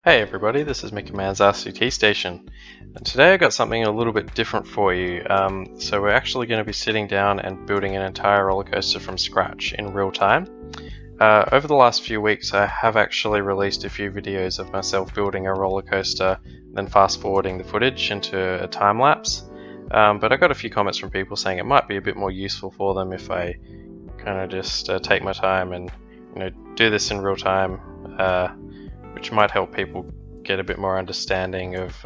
Hey everybody, this is Mickey Man's RCT Station, and today I got something a little bit different for you. So we're actually going to be sitting down and building an entire roller coaster from scratch in real time. Over the last few weeks I have actually released a few videos of myself building a roller coaster, then fast forwarding the footage into a time lapse. But I got a few comments from people saying it might be a bit more useful for them if I kind of just take my time and do this in real time. Which might help people get a bit more understanding of,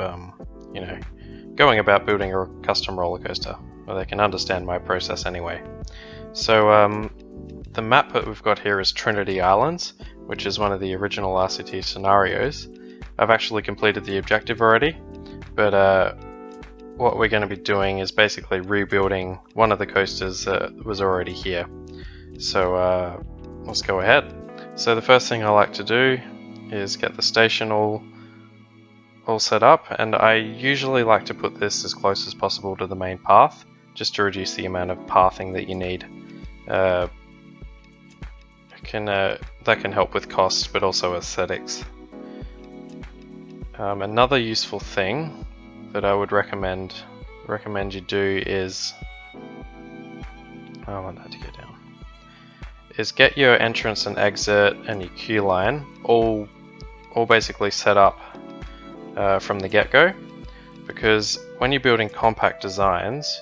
going about building a custom roller coaster, or they can understand my process anyway. So the map that we've got here is Trinity Islands, which is one of the original RCT scenarios. I've actually completed the objective already, but what we're going to be doing is basically rebuilding one of the coasters that was already here. So let's go ahead. So the first thing I like to do is get the station all set up, and I usually like to put this as close as possible to the main path, just to reduce the amount of pathing that you need. That can help with cost, but also aesthetics. Another useful thing that I would recommend you do is, I want that to go down, is get your entrance and exit and your queue line all basically set up from the get-go, because when you're building compact designs,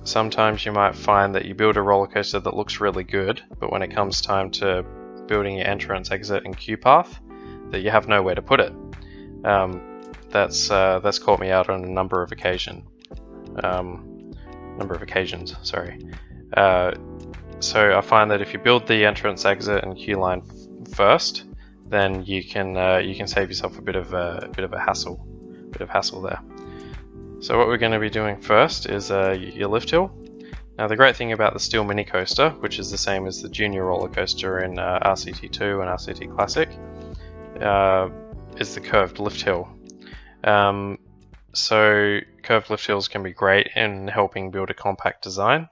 sometimes you might find that you build a roller coaster that looks really good, but when it comes time to building your entrance, exit, and queue path, that you have nowhere to put it. That's caught me out on a number of occasions. So I find that if you build the entrance, exit, and queue line first, then you can save yourself a bit of a hassle there. So what we're going to be doing first is your lift hill. Now the great thing about the Steel Mini Coaster, which is the same as the Junior roller coaster in RCT2 and RCT Classic, is the curved lift hill. So curved lift hills can be great in helping build a compact design.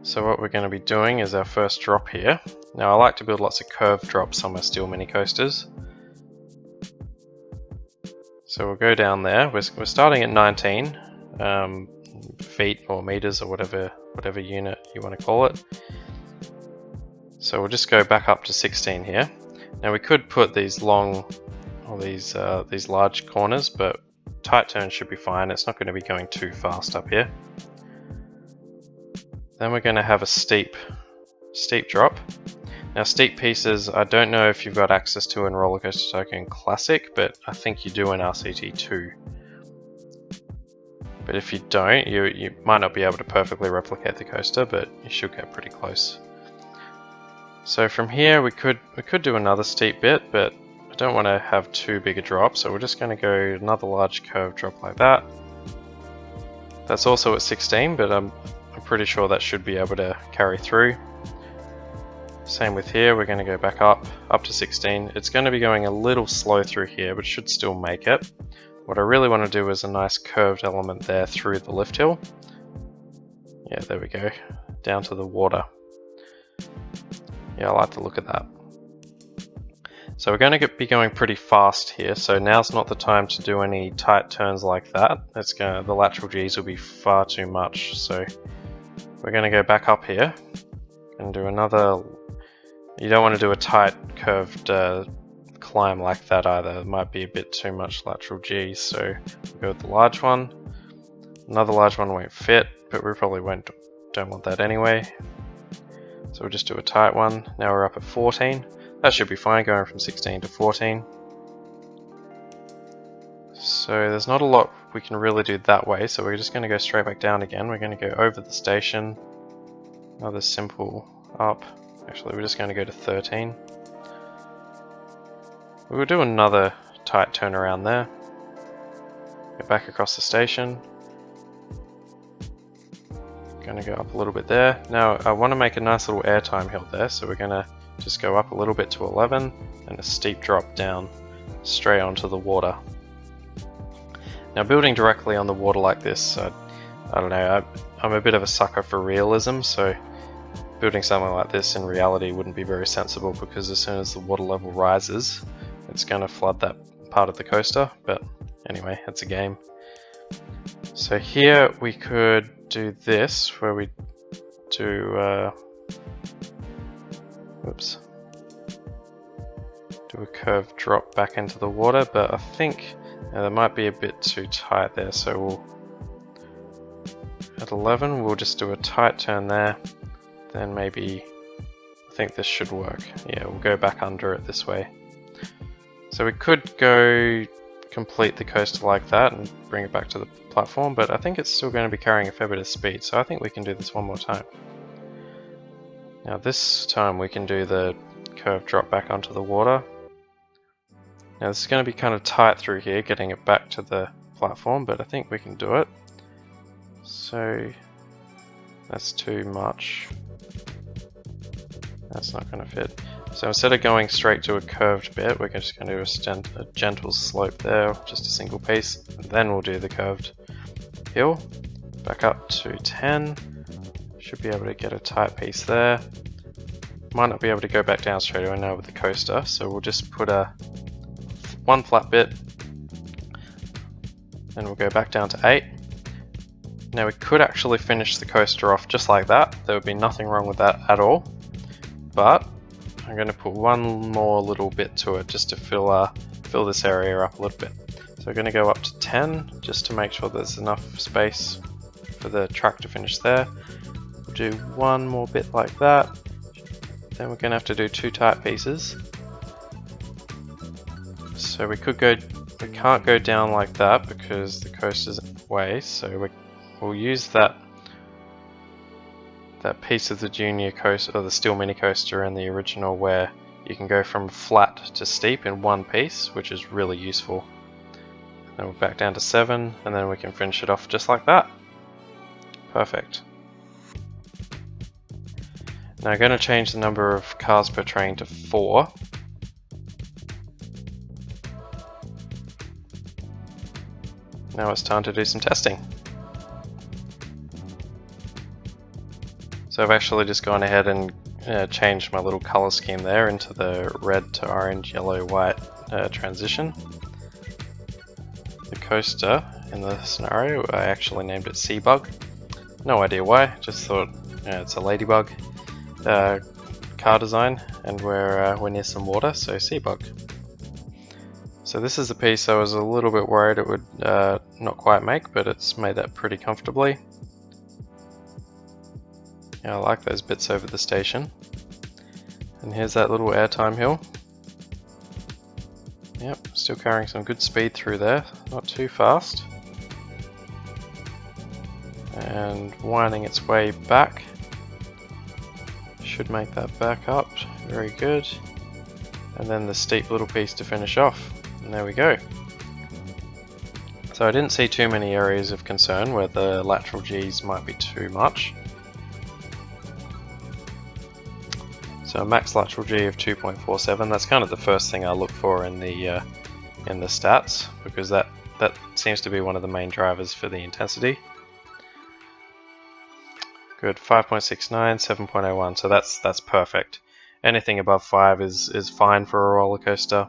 So what we're going to be doing is our first drop here. Now I like to build lots of curved drops on my Steel Mini Coasters. So we'll go down there. We're starting at 19 feet or meters or whatever unit you want to call it. So we'll just go back up to 16 here. Now we could put these long, or these large corners, but tight turns should be fine. It's not going to be going too fast up here. Then we're going to have a steep drop. Now steep pieces, I don't know if you've got access to in Roller Coaster Tycoon Classic, but I think you do in RCT2. But if you don't, you might not be able to perfectly replicate the coaster, but you should get pretty close. So from here we could do another steep bit, but I don't want to have too big a drop, so we're just going to go another large curved drop like that. That's also at 16, but I'm pretty sure that should be able to carry through. Same with here, we're going to go back up to 16. It's going to be going a little slow through here, but should still make it. What I really want to do is a nice curved element there through the lift hill. Yeah, there we go, down to the water. Yeah, I like the look of that. So we're going to be going pretty fast here, so now's not the time to do any tight turns like that. The lateral G's will be far too much, so we're going to go back up here and do another. You don't want to do a tight curved climb like that either. It might be a bit too much lateral G, so we'll go with the large one. Another large one won't fit, but we probably don't want that anyway. So we'll just do a tight one. Now we're up at 14. That should be fine, going from 16 to 14. So there's not a lot we can really do that way, so we're just going to go straight back down again. We're going to go over the station. Another simple up. Actually, we're just going to go to 13. We will do another tight turn around there. Go back across the station. Going to go up a little bit there. Now I want to make a nice little airtime hill there, so we're going to just go up a little bit to 11 and a steep drop down straight onto the water. Now building directly on the water like this, I don't know, I'm a bit of a sucker for realism, so building something like this in reality wouldn't be very sensible, because as soon as the water level rises, it's going to flood that part of the coaster, but anyway, it's a game. So here we could do this, where we do do a curved drop back into the water, but I think that might be a bit too tight there, so we'll, at 11 we'll just do a tight turn there, then maybe, I think this should work. Yeah, we'll go back under it this way. So we could go complete the coaster like that and bring it back to the platform, but I think it's still going to be carrying a fair bit of speed, so I think we can do this one more time. Now this time we can do the curved drop back onto the water. Now this is going to be kind of tight through here, getting it back to the platform, but I think we can do it. So that's too much. That's not going to fit. So instead of going straight to a curved bit, we're just going to do a gentle slope there, just a single piece, and then we'll do the curved hill. Back up to 10. Should be able to get a tight piece there. Might not be able to go back down straight away now with the coaster, so we'll just put one flat bit, then we'll go back down to 8. Now we could actually finish the coaster off just like that. There would be nothing wrong with that at all, but I'm going to put one more little bit to it just to fill this area up a little bit. So we're going to go up to 10 just to make sure there's enough space for the track to finish there. We'll do one more bit like that. Then we're going to have to do 2 tight pieces. So we can't go down like that because the coaster's in the way. So we'll use that piece of the junior coaster, or the Steel Mini Coaster in the original, where you can go from flat to steep in one piece, which is really useful. Then we're back down to 7, and then we can finish it off just like that. Perfect. Now I'm going to change the number of cars per train to 4. Now it's time to do some testing. So I've actually just gone ahead and changed my little color scheme there into the red to orange, yellow, white transition. The coaster in the scenario, I actually named it Seabug. No idea why, just thought it's a ladybug car design, and we're near some water, so Seabug. So this is the piece I was a little bit worried it would not quite make, but it's made that pretty comfortably. Yeah, I like those bits over the station. And here's that little airtime hill. Yep, still carrying some good speed through there, not too fast. And winding its way back. Should make that back up, very good. And then the steep little piece to finish off. And there we go. So I didn't see too many areas of concern where the lateral G's might be too much. So a max lateral G of 2.47, that's kind of the first thing I look for in the stats, because that seems to be one of the main drivers for the intensity. Good, 5.69, 7.01, so that's perfect. Anything above 5 is fine for a roller coaster.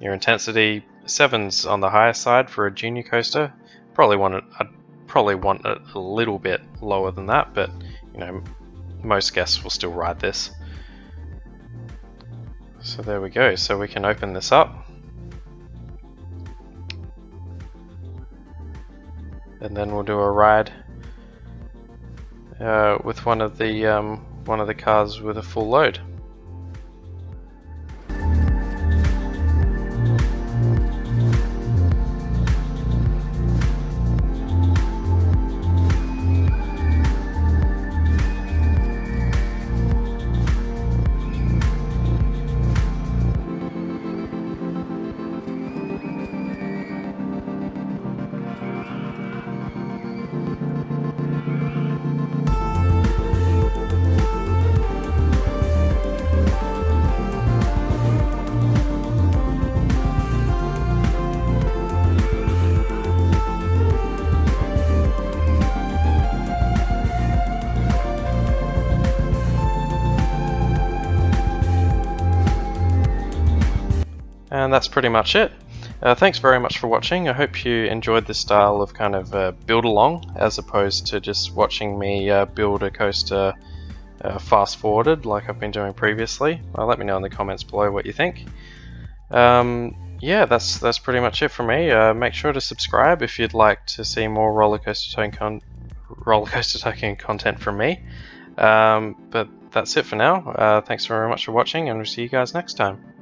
Your intensity, 7's on the higher side for a junior coaster. I'd probably want it a little bit lower than that, but you know, most guests will still ride this. So there we go, so we can open this up. And then we'll do a ride with one of the cars with a full load. And that's pretty much it. Thanks very much for watching. I hope you enjoyed this style of kind of build along, as opposed to just watching me build a coaster fast forwarded like I've been doing previously. Let me know in the comments below what you think. Yeah, that's pretty much it for me. Make sure to subscribe if you'd like to see more Roller Coaster Tycoon content from me. But that's it for now. Thanks very much for watching, and we'll see you guys next time.